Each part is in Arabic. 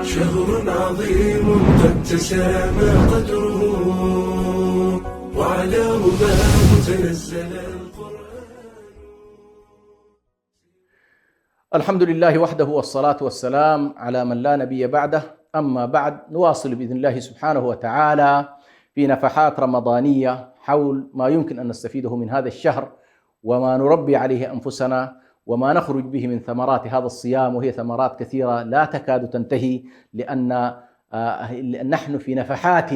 شهر عظيم قد تسامى قدره وعلى رباه تنزل القرآن. الحمد لله وحده والصلاة والسلام على من لا نبي بعده. أما بعد، نواصل بإذن الله سبحانه وتعالى في نفحات رمضانية حول ما يمكن أن نستفيده من هذا الشهر وما نربي عليه أنفسنا وما نخرج به من ثمرات هذا الصيام، وهي ثمرات كثيرة لا تكاد تنتهي، لأن نحن في نفحات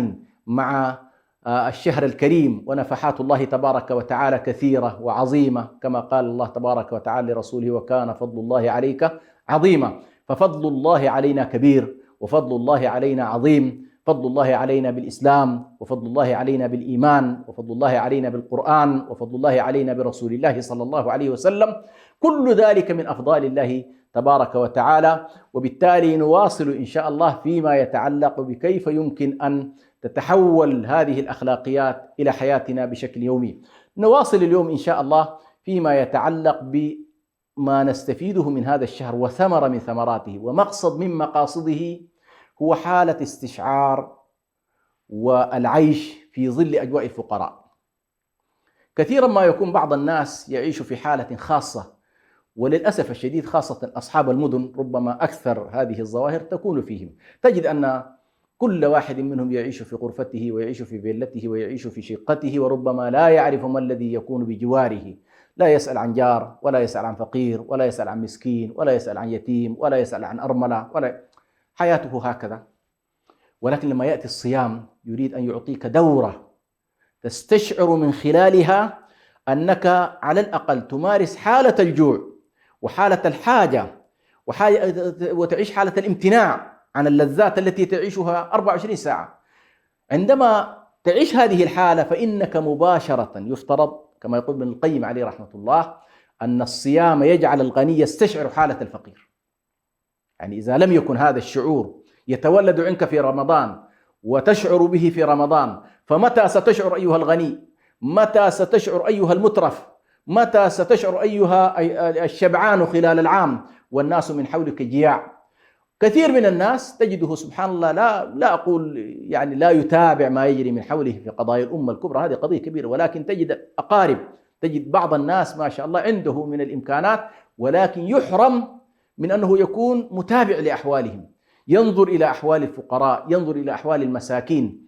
مع الشهر الكريم، ونفحات الله تبارك وتعالى كثيرة وعظيمة، كما قال الله تبارك وتعالى لرسوله: وكان فضل الله عليك عظيما. ففضل الله علينا كبير، وفضل الله علينا عظيم. فضل الله علينا بالإسلام، وفضل الله علينا بالإيمان، وفضل الله علينا بالقرآن، وفضل الله علينا برسول الله صلى الله عليه وسلم، كل ذلك من أفضال الله تبارك وتعالى. وبالتالي نواصل إن شاء الله فيما يتعلق بكيف يمكن أن تتحول هذه الأخلاقيات إلى حياتنا بشكل يومي. نواصل اليوم إن شاء الله فيما يتعلق بما نستفيده من هذا الشهر وثمرة من ثمراته ومقصد من مقاصده، هو حالة استشعار والعيش في ظل أجواء الفقراء. كثيرا ما يكون بعض الناس يعيش في حالة خاصة، وللأسف الشديد خاصة أصحاب المدن ربما أكثر هذه الظواهر تكون فيهم. تجد أن كل واحد منهم يعيش في غرفته، ويعيش في فيلته، ويعيش في شقته، وربما لا يعرف ما الذي يكون بجواره. لا يسأل عن جار، ولا يسأل عن فقير، ولا يسأل عن مسكين، ولا يسأل عن يتيم، ولا يسأل عن أرملة، حياته هكذا. ولكن لما يأتي الصيام يريد أن يعطيك دورة تستشعر من خلالها أنك على الأقل تمارس حالة الجوع وحالة الحاجة وتعيش حالة الامتناع عن اللذات التي تعيشها 24 ساعة. عندما تعيش هذه الحالة فإنك مباشرة يفترض، كما يقول ابن القيم عليه رحمة الله، أن الصيام يجعل الغني يستشعر حالة الفقير. يعني إذا لم يكن هذا الشعور يتولد عنك في رمضان وتشعر به في رمضان، فمتى ستشعر أيها الغني؟ متى ستشعر أيها المترف؟ متى ستشعر أيها الشبعان خلال العام والناس من حولك جياع؟ كثير من الناس تجده سبحان الله، لا أقول يعني لا يتابع ما يجري من حوله في قضايا الأمة الكبرى، هذه قضية كبيرة، ولكن تجد أقارب، تجد بعض الناس ما شاء الله عنده من الإمكانات، ولكن يحرم من أنه يكون متابع لأحوالهم، ينظر إلى أحوال الفقراء، ينظر إلى أحوال المساكين.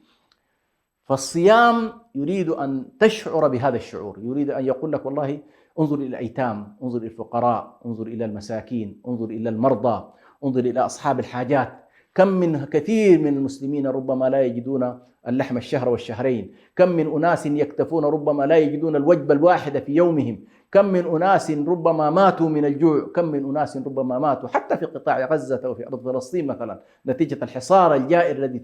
فالصيام يريد أن تشعر بهذا الشعور، يريد أن يقول لك والله انظر إلى الأيتام، انظر إلى الفقراء، انظر إلى المساكين، انظر إلى المرضى، انظر إلى أصحاب الحاجات. كم من كثير من المسلمين ربما لا يجدون اللحم الشهر والشهرين، كم من أناس يكتفون ربما لا يجدون الوجبة الواحدة في يومهم، كم من أناس ربما ماتوا من الجوع، كم من أناس ربما ماتوا حتى في قطاع غزة وفي أرض فلسطين مثلا، نتيجة الحصار الجائر الذي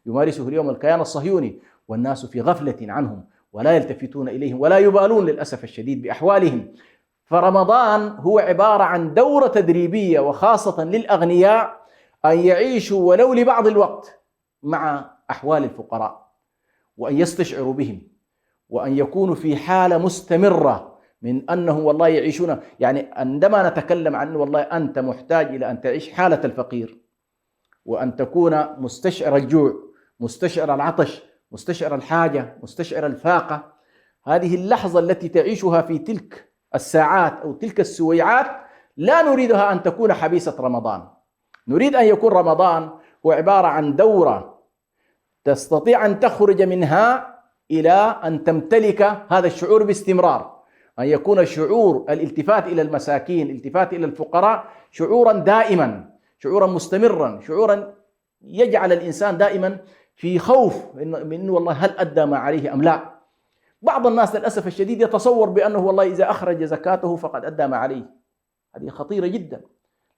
يمارسه اليوم الكيان الصهيوني، والناس في غفلة عنهم ولا يلتفتون إليهم ولا يبالون للأسف الشديد بأحوالهم. فرمضان هو عبارة عن دورة تدريبية، وخاصة للأغنياء، أن يعيشوا ولو لبعض الوقت مع أحوال الفقراء، وأن يستشعروا بهم، وأن يكونوا في حالة مستمرة من أنه والله يعيشون. يعني عندما نتكلم عن والله أنت محتاج إلى أن تعيش حالة الفقير، وأن تكون مستشعر الجوع، مستشعر العطش، مستشعر الحاجة، مستشعر الفاقة، هذه اللحظة التي تعيشها في تلك الساعات أو تلك السويعات لا نريدها أن تكون حبيسة رمضان. نريد أن يكون رمضان هو عبارة عن دورة تستطيع أن تخرج منها إلى أن تمتلك هذا الشعور باستمرار، أن يكون شعور الالتفات إلى المساكين، الالتفات إلى الفقراء، شعورا دائما، شعورا مستمرا، شعورا يجعل الإنسان دائما في خوف من أنه والله هل أدى ما عليه أم لا. بعض الناس للأسف الشديد يتصور بأنه والله إذا أخرج زكاته فقد أدى ما عليه. هذه خطيرة جدا،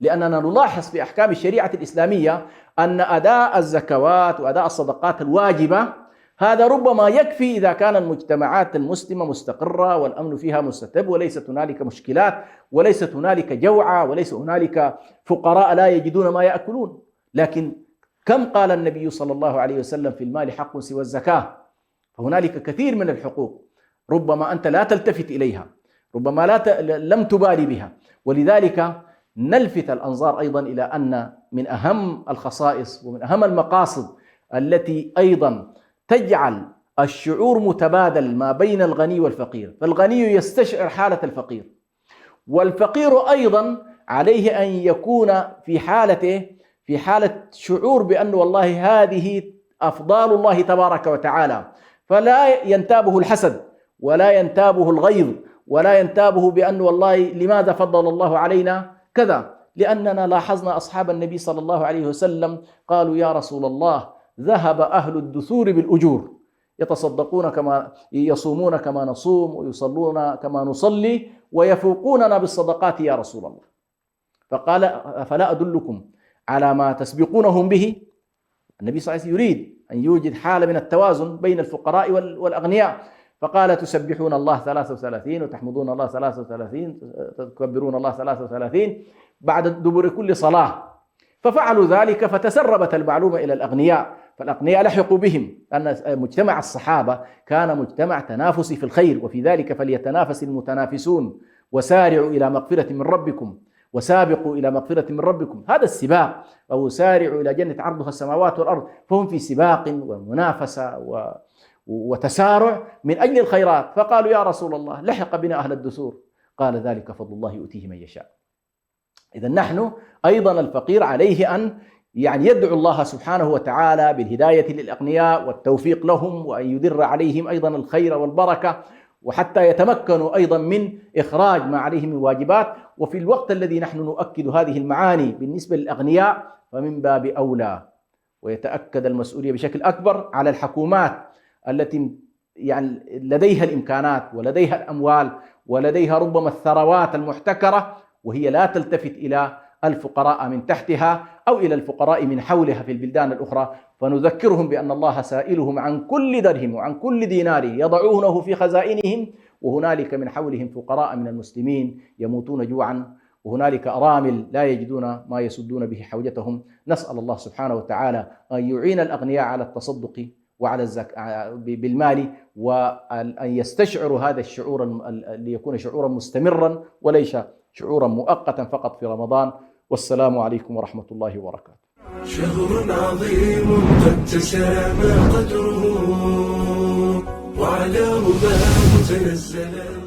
لأننا نلاحظ في أحكام الشريعة الإسلامية أن أداء الزكوات وأداء الصدقات الواجبة هذا ربما يكفي إذا كان المجتمعات المسلمة مستقرة والأمن فيها مستتب، وليست هنالك مشكلات، وليست هنالك جوعى، وليس هنالك فقراء لا يجدون ما يأكلون. لكن كم قال النبي صلى الله عليه وسلم في المال حق سوى الزكاة؟ فهنالك كثير من الحقوق ربما أنت لا تلتفت إليها، ربما لم تبالي بها. ولذلك نلفت الأنظار أيضا إلى أن من أهم الخصائص ومن أهم المقاصد التي أيضا تجعل الشعور متبادل ما بين الغني والفقير، فالغني يستشعر حالة الفقير، والفقير أيضا عليه أن يكون في حالة شعور بأن والله هذه أفضال الله تبارك وتعالى، فلا ينتابه الحسد ولا ينتابه الغيظ ولا ينتابه بأن والله لماذا فضل الله علينا كذا، لأننا لاحظنا أصحاب النبي صلى الله عليه وسلم قالوا يا رسول الله ذهب أهل الدثور بالأجور، يتصدقون كما يصومون كما نصوم ويصلون كما نصلي ويفوقوننا بالصدقات يا رسول الله، فقال فلا أدلكم على ما تسبقونهم به. النبي صلى الله عليه وسلم يريد أن يوجد حالة من التوازن بين الفقراء والأغنياء، فقال تسبحون الله 33 وتحمدون الله 33 تكبرون الله 33 بعد دبر كل صلاة، ففعلوا ذلك فتسربت المعلومة إلى الأغنياء، فالأغنياء لحقوا بهم، أن مجتمع الصحابة كان مجتمع تنافسي في الخير، وفي ذلك فليتنافس المتنافسون، وسارعوا إلى مغفرة من ربكم وسابقوا إلى مغفرة من ربكم، هذا السباق، أو سارعوا إلى جنة عرضها السماوات والأرض، فهم في سباق ومنافسة وتسارع من أجل الخيرات، فقالوا يا رسول الله لحق بنا أهل الدثور، قال ذلك فضل الله يؤتيه من يشاء. إذا نحن أيضا الفقير عليه أن يدعو الله سبحانه وتعالى بالهداية للأغنياء والتوفيق لهم، وأن يدر عليهم أيضا الخير والبركة، وحتى يتمكنوا أيضا من إخراج ما عليهم من واجبات. وفي الوقت الذي نحن نؤكد هذه المعاني بالنسبة للأغنياء، فمن باب أولى ويتأكد المسؤولية بشكل أكبر على الحكومات التي لديها الإمكانات ولديها الأموال ولديها ربما الثروات المحتكرة، وهي لا تلتفت إلى الفقراء من تحتها أو إلى الفقراء من حولها في البلدان الأخرى، فنذكرهم بأن الله سائلهم عن كل درهم وعن كل دينار يضعونه في خزائنهم، وهنالك من حولهم فقراء من المسلمين يموتون جوعا، وهنالك أرامل لا يجدون ما يسدون به حوجتهم. نسأل الله سبحانه وتعالى أن يعين الأغنياء على التصدق وعلى الزكاة بالمال، وأن يستشعروا هذا الشعور ليكون شعورا مستمرا وليس شعورا مؤقتا فقط في رمضان. والسلام عليكم ورحمة الله وبركاته. شهر عظيم قد تسامى قدره وعلى رباه تنزل